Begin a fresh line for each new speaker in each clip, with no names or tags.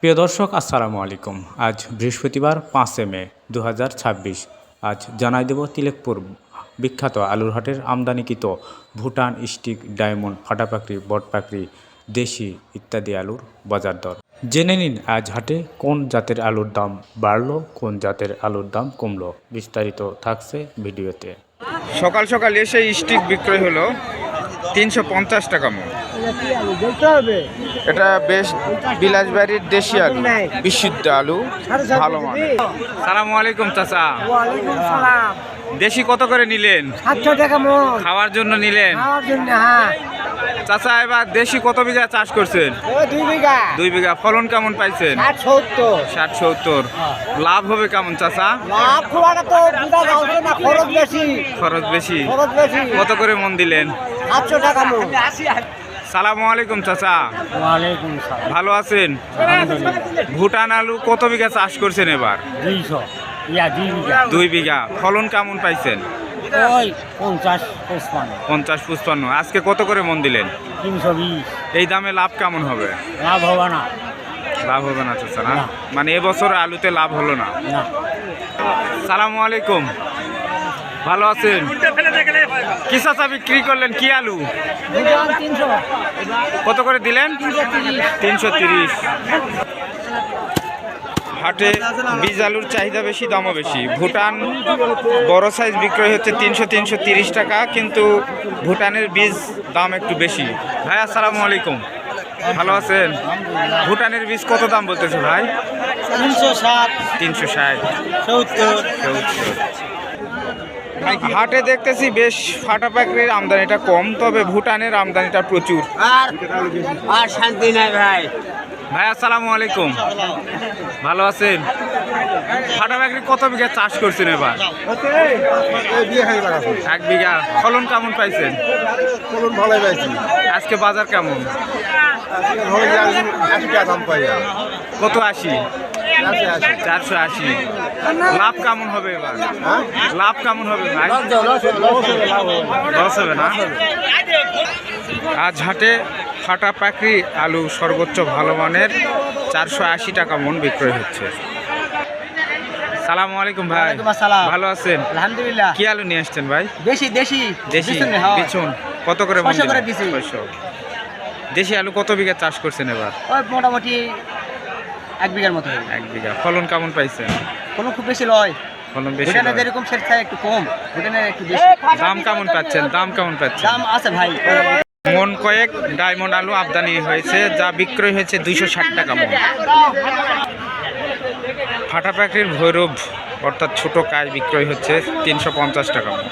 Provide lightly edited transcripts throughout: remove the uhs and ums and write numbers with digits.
প্রিয় দর্শক আসসালামু আলাইকুম। আজ বৃহস্পতিবার 5 মে 2026। আজ জানাই দেব তিলেকপুর বিখ্যাত আলুর হাটের আমদানিকৃত ভুটান স্টিক, ডায়মন্ড, ফাটাপাকড়ি, বটপাকড়ি, দেশি ইত্যাদি আলুর বাজার দর। জেনে নিন আজ হাটে কোন জাতের আলুর দাম বাড়লো, কোন জাতের আলুর দাম কমলো। বিস্তারিত থাকছে ভিডিওতে।
সকাল সকাল এসে স্টিক বিক্রয় হলো 350 টাকা মন। এটা বেশ বিলাসবাড়ির দেশি আলু, বিশুদ্ধ আলু, ভালো মানের। সালামু আলাইকুম চাচা।
ওয়ালাইকুম সালাম।
দেশি কত করে নিলেন?
700 টাকা মন।
খাওয়ার জন্য নিলেন?
খাওয়ার জন্য, হ্যাঁ।
চাচা এবার দেশি কত বিঘা চাষ করছেন?
2 বিঘা।
2 বিঘা। ফলন কেমন পাইছেন?
60-70।
60-70। লাভ হবে কেমন চাচা?
লাভ খুব একটা তো বুঝা যাচ্ছে না, খরচ বেশি।
খরচ বেশি।
খরচ বেশি।
কত করে মন দিলেন?
700 টাকা মন।
সালামু আলাইকুম চাচা।
ওয়ালাইকুম সালাম।
ভালো আছেন? ভুটান আলু কত বিঘা চাষ করছেন এবার?
200। 2 বিঘা।
2 বিঘা। ফলন কেমন পাইছেন?
ওই 50-55।
50-55। আজকে কত করে মন দিলেন?
320।
এই দামে লাভ কেমন হবে?
লাভ হবে না।
লাভ হবে না চাচা না?
না।
মানে এবছর আলুতে লাভ হলো না?
না।
সালামু আলাইকুম। ভালো আছেন? কি চাচা বিক্রি করলেন? কি আলু?
ভুটান 300।
কত করে দিলেন? 330। হাটে বীজ আলুর চাহিদা বেশি, দামও বেশি। ভুটান বড় সাইজ বিক্রয় হচ্ছে 300-330 টাকা, কিন্তু ভুটানের বীজ দাম একটু বেশি। ভাই আসসালামু আলাইকুম। ভালো আছেন? ভুটানের বীজ কত দাম বলতেছে ভাই?
360।
360।
70।
হাটে দেখতেছি বেশ ফাটাপাকড়ির আমদানিটা কম, তবে ভুটানের আমদানিটা প্রচুর।
আর শান্তি নাই ভাই।
ভাই আসসালামু আলাইকুম। ভালো আছেন? ফাটাপাকড়ি কত বিঘা চাষ করছেন এবার? 1 বিঘা। ফলন কেমন পাইছেন?
ভালোই পাইছি।
আজকে বাজার কেমন? কত? 80। 480। লাভ কেমন হবে এবার? লাভ কেমন হবে ভাই? লস হবে না? আজ হাটে ফাটাপাকড়ি আলু সর্বোচ্চ ভালো মানের 480 টাকা মন বিক্রয় হচ্ছে। সালামু আলাইকুম ভাই।
ওয়ালাইকুম আসসালাম।
ভালো আছেন?
আলহামদুলিল্লাহ।
কি আলু নিয়ে আসছেন ভাই?
দেশি দেশি
দেশি বিচুন। কত করে মন
600 করে
দিলেন?
দিছি।
600। দেশি আলু কত বিঘা চাষ করছেন এবার?
ওই মোটামুটি 1 বিঘার মতো হবে।
1 বিঘা। ফলন কেমন পাইছেন?
কোনো খুব বেশি লয়।
ফলন বেশি
ভুটানে
নয়।
যেরকম সেট থাকে একটু কম, ভুটানে একটু বেশি।
দাম কেমন পাচ্ছেন? দাম কেমন পাচ্ছেন?
দাম আছে ভাই।
মন কয়েক ডায়মন্ড আলু আমদানি হয়েছে, যা বিক্রয় হয়েছে 260 টাকা মন। ফাটাপাকড়ির ভৈরব অর্থাৎ ছোট কাজ বিক্রয় হচ্ছে 350 টাকা মন।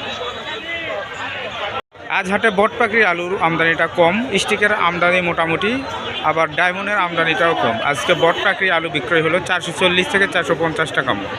আজ হাটে বটপাকড়ির আলুর আমদানিটা কম, স্টিকের আমদানি মোটামুটি, আবার ডায়মন্ডের আমদানিটাও কম। আজকে বটপাকড়ি আলু বিক্রয় হলো 440 থেকে 450 টাকা মন।